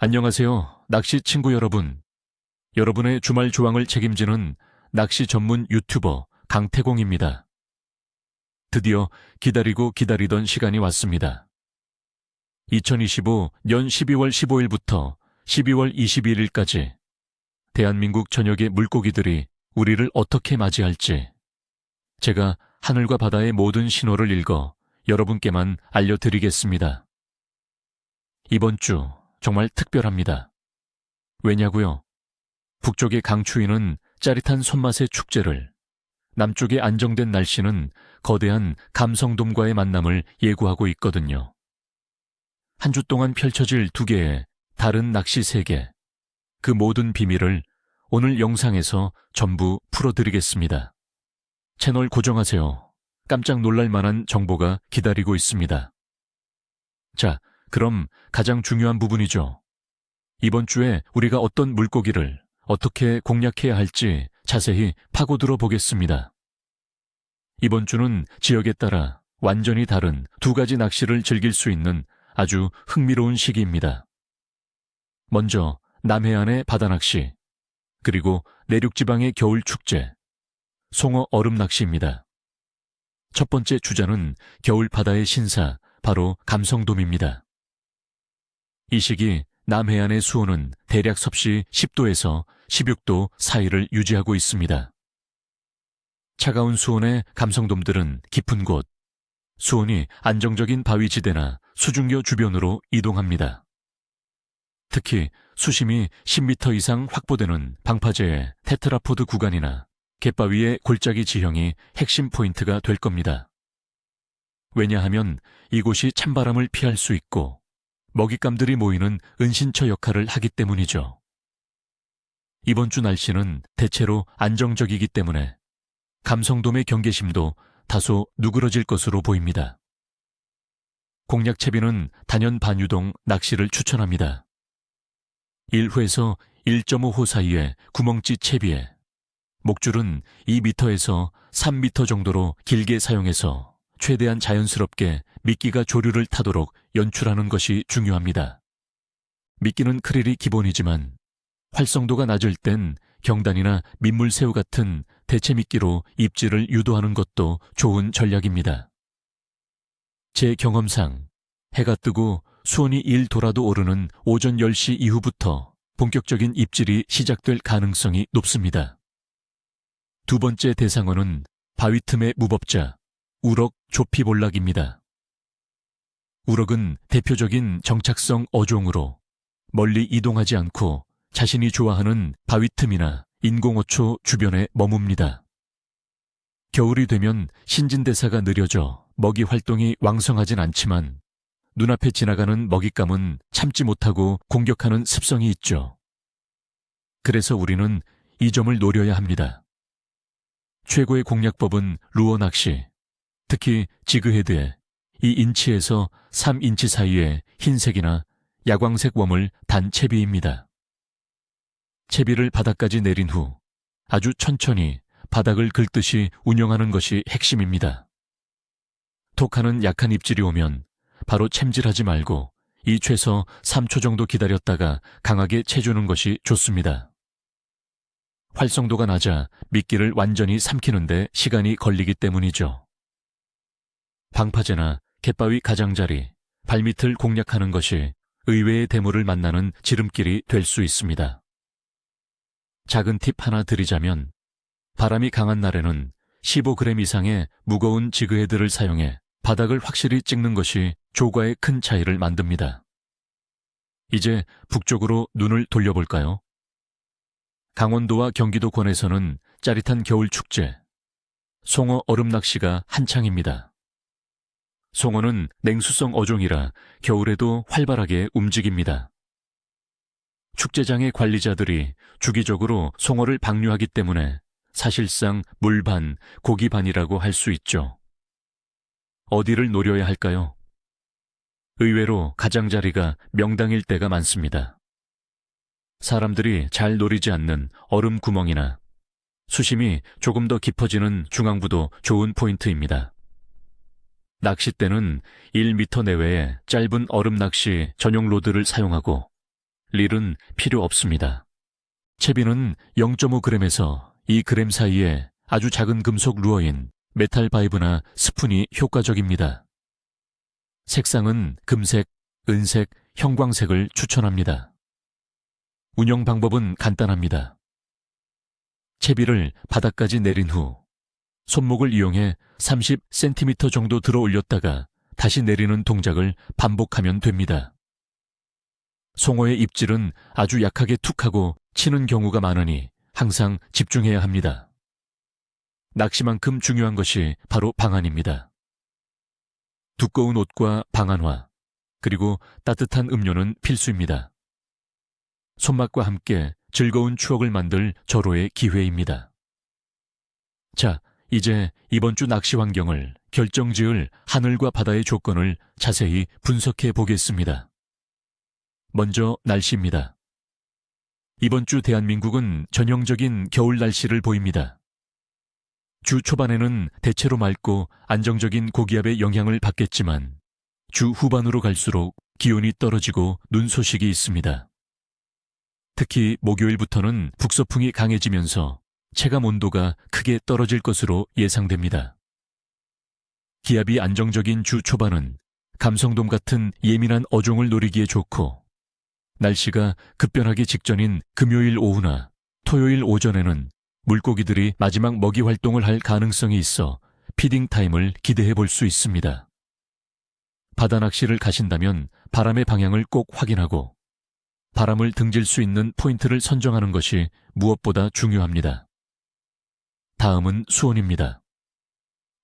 안녕하세요, 낚시 친구 여러분. 여러분의 주말 조항을 책임지는 낚시 전문 유튜버 강태공입니다. 드디어 기다리고 기다리던 시간이 왔습니다. 2025년 12월 15일부터 12월 21일까지 대한민국 전역의 물고기들이 우리를 어떻게 맞이할지 제가 하늘과 바다의 모든 신호를 읽어 여러분께만 알려드리겠습니다. 이번 주 정말 특별합니다. 왜냐고요? 북쪽의 강추위는 짜릿한 손맛의 축제를, 남쪽의 안정된 날씨는 거대한 감성돔과의 만남을 예고하고 있거든요. 한 주 동안 펼쳐질 두 개의 다른 낚시 세계, 그 모든 비밀을 오늘 영상에서 전부 풀어드리겠습니다. 채널 고정하세요. 깜짝 놀랄 만한 정보가 기다리고 있습니다. 자, 그럼 가장 중요한 부분이죠. 이번 주에 우리가 어떤 물고기를 어떻게 공략해야 할지 자세히 파고들어 보겠습니다. 이번 주는 지역에 따라 완전히 다른 두 가지 낚시를 즐길 수 있는 아주 흥미로운 시기입니다. 먼저 남해안의 바다낚시, 그리고 내륙지방의 겨울 축제, 송어 얼음 낚시입니다. 첫 번째 주자는 겨울 바다의 신사, 바로 감성돔입니다. 이 시기 남해안의 수온은 대략 섭씨 10도에서 16도 사이를 유지하고 있습니다. 차가운 수온의 감성돔들은 깊은 곳, 수온이 안정적인 바위지대나 수중교 주변으로 이동합니다. 특히 수심이 10m 이상 확보되는 방파제의 테트라포드 구간이나 갯바위의 골짜기 지형이 핵심 포인트가 될 겁니다. 왜냐하면 이곳이 찬바람을 피할 수 있고 먹잇감들이 모이는 은신처 역할을 하기 때문이죠. 이번 주 날씨는 대체로 안정적이기 때문에 감성돔의 경계심도 다소 누그러질 것으로 보입니다. 공략채비는 단연 반유동 낚시를 추천합니다. 1호에서 1.5호 사이의 구멍찌 채비에 목줄은 2m에서 3m 정도로 길게 사용해서 최대한 자연스럽게 미끼가 조류를 타도록 연출하는 것이 중요합니다. 미끼는 크릴이 기본이지만 활성도가 낮을 땐 경단이나 민물새우 같은 대체 미끼로 입질을 유도하는 것도 좋은 전략입니다. 제 경험상 해가 뜨고 수온이 1도라도 오르는 오전 10시 이후부터 본격적인 입질이 시작될 가능성이 높습니다. 두 번째 대상어는 바위 틈의 무법자, 우럭 조피볼락입니다. 우럭은 대표적인 정착성 어종으로 멀리 이동하지 않고 자신이 좋아하는 바위 틈이나 인공어초 주변에 머뭅니다. 겨울이 되면 신진대사가 느려져 먹이 활동이 왕성하진 않지만 눈앞에 지나가는 먹잇감은 참지 못하고 공격하는 습성이 있죠. 그래서 우리는 이 점을 노려야 합니다. 최고의 공략법은 루어 낚시, 특히 지그헤드에 2인치에서 3인치 사이의 흰색이나 야광색 웜을 단 채비입니다. 채비를 바닥까지 내린 후 아주 천천히 바닥을 긁듯이 운영하는 것이 핵심입니다. 톡하는 약한 입질이 오면 바로 챔질하지 말고 이 최소 3초 정도 기다렸다가 강하게 채주는 것이 좋습니다. 활성도가 낮아 미끼를 완전히 삼키는데 시간이 걸리기 때문이죠. 방파제나 갯바위 가장자리, 발밑을 공략하는 것이 의외의 대물을 만나는 지름길이 될 수 있습니다. 작은 팁 하나 드리자면 바람이 강한 날에는 15g 이상의 무거운 지그헤드를 사용해 바닥을 확실히 찍는 것이 조과의 큰 차이를 만듭니다. 이제 북쪽으로 눈을 돌려볼까요? 강원도와 경기도권에서는 짜릿한 겨울 축제, 송어 얼음 낚시가 한창입니다. 송어는 냉수성 어종이라 겨울에도 활발하게 움직입니다. 축제장의 관리자들이 주기적으로 송어를 방류하기 때문에 사실상 물반, 고기반이라고 할 수 있죠. 어디를 노려야 할까요? 의외로 가장자리가 명당일 때가 많습니다. 사람들이 잘 노리지 않는 얼음 구멍이나 수심이 조금 더 깊어지는 중앙부도 좋은 포인트입니다. 낚싯대는 1m 내외의 짧은 얼음 낚시 전용 로드를 사용하고 릴은 필요 없습니다. 채비는 0.5g에서 2g 사이에 아주 작은 금속 루어인 메탈 바이브나 스푼이 효과적입니다. 색상은 금색, 은색, 형광색을 추천합니다. 운영 방법은 간단합니다. 채비를 바닥까지 내린 후 손목을 이용해 30cm 정도 들어 올렸다가 다시 내리는 동작을 반복하면 됩니다. 송어의 입질은 아주 약하게 툭하고 치는 경우가 많으니 항상 집중해야 합니다. 낚시만큼 중요한 것이 바로 방안입니다. 두꺼운 옷과 방안화, 그리고 따뜻한 음료는 필수입니다. 손맛과 함께 즐거운 추억을 만들 절호의 기회입니다. 자, 이제 이번 주 낚시 환경을 결정지을 하늘과 바다의 조건을 자세히 분석해 보겠습니다. 먼저 날씨입니다. 이번 주 대한민국은 전형적인 겨울 날씨를 보입니다. 주 초반에는 대체로 맑고 안정적인 고기압의 영향을 받겠지만 주 후반으로 갈수록 기온이 떨어지고 눈 소식이 있습니다. 특히 목요일부터는 북서풍이 강해지면서 체감 온도가 크게 떨어질 것으로 예상됩니다. 기압이 안정적인 주 초반은 감성돔 같은 예민한 어종을 노리기에 좋고, 날씨가 급변하기 직전인 금요일 오후나 토요일 오전에는 물고기들이 마지막 먹이 활동을 할 가능성이 있어 피딩 타임을 기대해 볼 수 있습니다. 바다 낚시를 가신다면 바람의 방향을 꼭 확인하고 바람을 등질 수 있는 포인트를 선정하는 것이 무엇보다 중요합니다. 다음은 수온입니다.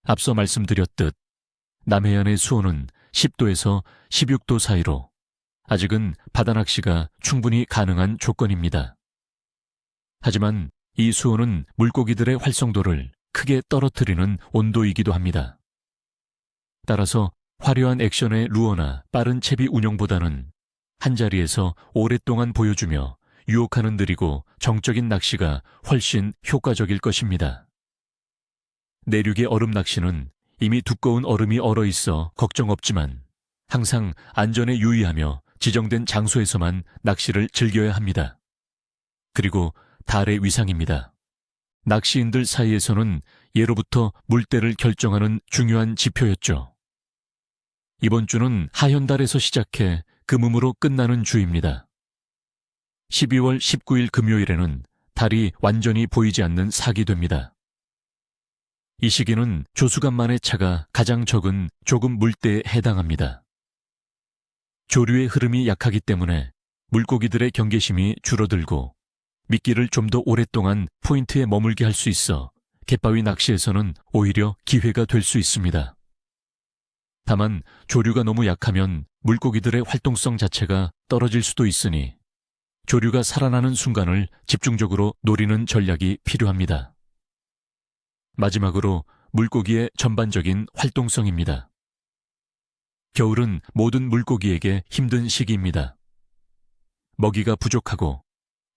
앞서 말씀드렸듯 남해안의 수온은 10도에서 16도 사이로 아직은 바다 낚시가 충분히 가능한 조건입니다. 하지만 이 수온은 물고기들의 활성도를 크게 떨어뜨리는 온도이기도 합니다. 따라서 화려한 액션의 루어나 빠른 채비 운용보다는 한자리에서 오랫동안 보여주며 유혹하는 느리고 정적인 낚시가 훨씬 효과적일 것입니다. 내륙의 얼음 낚시는 이미 두꺼운 얼음이 얼어 있어 걱정 없지만 항상 안전에 유의하며 지정된 장소에서만 낚시를 즐겨야 합니다. 그리고 달의 위상입니다. 낚시인들 사이에서는 예로부터 물때를 결정하는 중요한 지표였죠. 이번 주는 하현달에서 시작해 금음으로 끝나는 주입니다. 12월 19일 금요일에는 달이 완전히 보이지 않는 sak이 됩니다. 이 시기는 조수간만의 차가 가장 적은 조금 물때에 해당합니다. 조류의 흐름이 약하기 때문에 물고기들의 경계심이 줄어들고 미끼를 좀 더 오랫동안 포인트에 머물게 할 수 있어 갯바위 낚시에서는 오히려 기회가 될 수 있습니다. 다만 조류가 너무 약하면 물고기들의 활동성 자체가 떨어질 수도 있으니 조류가 살아나는 순간을 집중적으로 노리는 전략이 필요합니다. 마지막으로 물고기의 전반적인 활동성입니다. 겨울은 모든 물고기에게 힘든 시기입니다. 먹이가 부족하고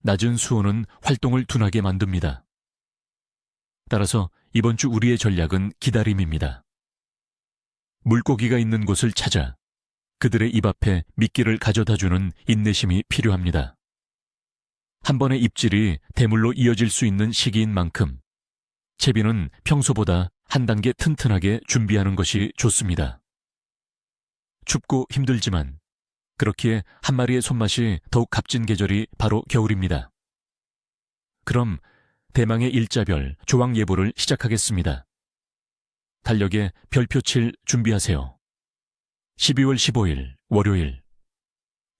낮은 수온은 활동을 둔하게 만듭니다. 따라서 이번 주 우리의 전략은 기다림입니다. 물고기가 있는 곳을 찾아 그들의 입 앞에 미끼를 가져다주는 인내심이 필요합니다. 한 번의 입질이 대물로 이어질 수 있는 시기인 만큼 채비는 평소보다 한 단계 튼튼하게 준비하는 것이 좋습니다. 춥고 힘들지만 그렇기에 한 마리의 손맛이 더욱 값진 계절이 바로 겨울입니다. 그럼 대망의 일자별 조항 예보를 시작하겠습니다. 달력에 별표 칠 준비하세요. 12월 15일 월요일.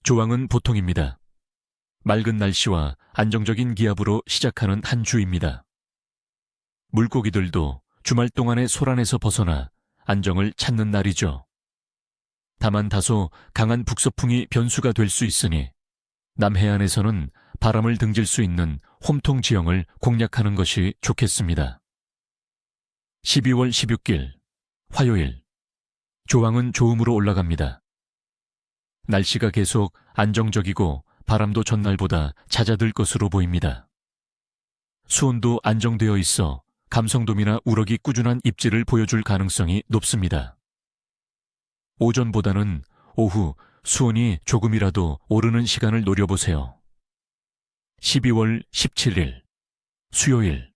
조항은 보통입니다. 맑은 날씨와 안정적인 기압으로 시작하는 한 주입니다. 물고기들도 주말 동안의 소란에서 벗어나 안정을 찾는 날이죠. 다만 다소 강한 북서풍이 변수가 될 수 있으니 남해안에서는 바람을 등질 수 있는 홈통 지형을 공략하는 것이 좋겠습니다. 12월 16일 화요일. 조항은 좋음으로 올라갑니다. 날씨가 계속 안정적이고 바람도 전날보다 잦아들 것으로 보입니다. 수온도 안정되어 있어 감성돔이나 우럭이 꾸준한 입질을 보여줄 가능성이 높습니다. 오전보다는 오후 수온이 조금이라도 오르는 시간을 노려보세요. 12월 17일, 수요일.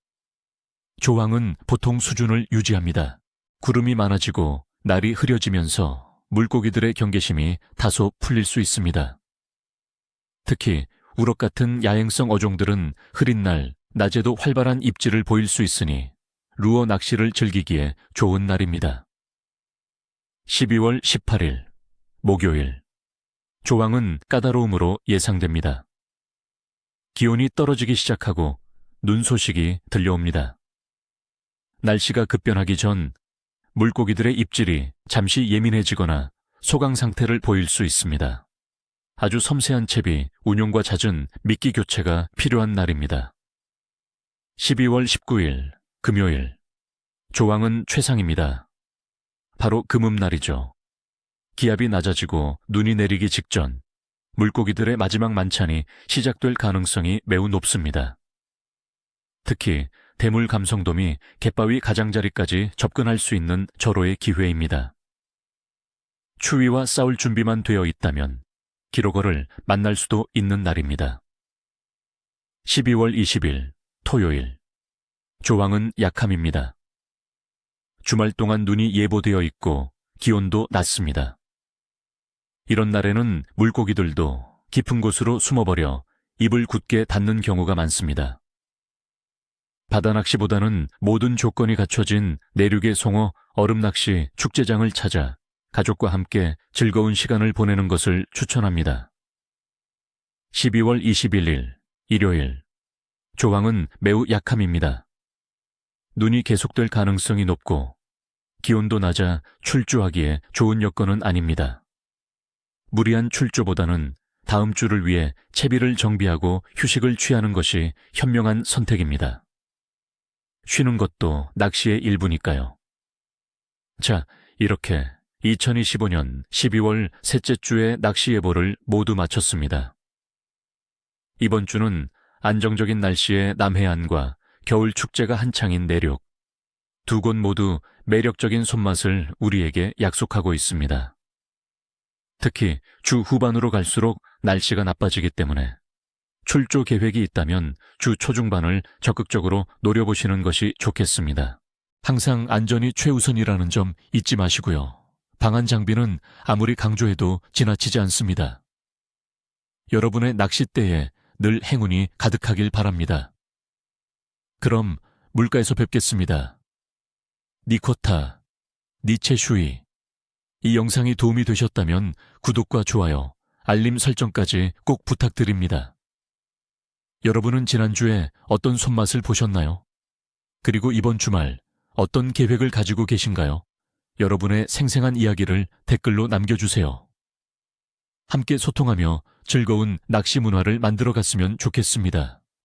조항은 보통 수준을 유지합니다. 구름이 많아지고 날이 흐려지면서 물고기들의 경계심이 다소 풀릴 수 있습니다. 특히 우럭 같은 야행성 어종들은 흐린 날, 낮에도 활발한 입질을 보일 수 있으니 루어 낚시를 즐기기에 좋은 날입니다. 12월 18일, 목요일. 조항은 까다로움으로 예상됩니다. 기온이 떨어지기 시작하고 눈 소식이 들려옵니다. 날씨가 급변하기 전 물고기들의 입질이 잠시 예민해지거나 소강 상태를 보일 수 있습니다. 아주 섬세한 채비, 운용과 잦은 미끼 교체가 필요한 날입니다. 12월 19일, 금요일. 조항은 최상입니다. 바로 금음날이죠. 기압이 낮아지고 눈이 내리기 직전 물고기들의 마지막 만찬이 시작될 가능성이 매우 높습니다. 특히 대물 감성돔이 갯바위 가장자리까지 접근할 수 있는 절호의 기회입니다. 추위와 싸울 준비만 되어 있다면 기록어를 만날 수도 있는 날입니다. 12월 20일, 토요일. 조항은 약함입니다. 주말 동안 눈이 예보되어 있고 기온도 낮습니다. 이런 날에는 물고기들도 깊은 곳으로 숨어버려 입을 굳게 닫는 경우가 많습니다. 바다낚시보다는 모든 조건이 갖춰진 내륙의 송어, 얼음낚시 축제장을 찾아 가족과 함께 즐거운 시간을 보내는 것을 추천합니다. 12월 21일, 일요일. 조항은 매우 약함입니다. 눈이 계속될 가능성이 높고 기온도 낮아 출조하기에 좋은 여건은 아닙니다. 무리한 출조보다는 다음 주를 위해 채비를 정비하고 휴식을 취하는 것이 현명한 선택입니다. 쉬는 것도 낚시의 일부니까요. 자, 이렇게 2025년 12월 셋째 주의 낚시 예보를 모두 마쳤습니다. 이번 주는 안정적인 날씨의 남해안과 겨울 축제가 한창인 내륙, 두 곳 모두 매력적인 손맛을 우리에게 약속하고 있습니다. 특히 주 후반으로 갈수록 날씨가 나빠지기 때문에 출조 계획이 있다면 주 초중반을 적극적으로 노려보시는 것이 좋겠습니다. 항상 안전이 최우선이라는 점 잊지 마시고요. 방한 장비는 아무리 강조해도 지나치지 않습니다. 여러분의 낚싯대에 늘 행운이 가득하길 바랍니다. 그럼 물가에서 뵙겠습니다. 니코타, 니체슈이. 이 영상이 도움이 되셨다면 구독과 좋아요, 알림 설정까지 꼭 부탁드립니다. 여러분은 지난주에 어떤 손맛을 보셨나요? 그리고 이번 주말 어떤 계획을 가지고 계신가요? 여러분의 생생한 이야기를 댓글로 남겨주세요. 함께 소통하며 즐거운 낚시 문화를 만들어갔으면 좋겠습니다.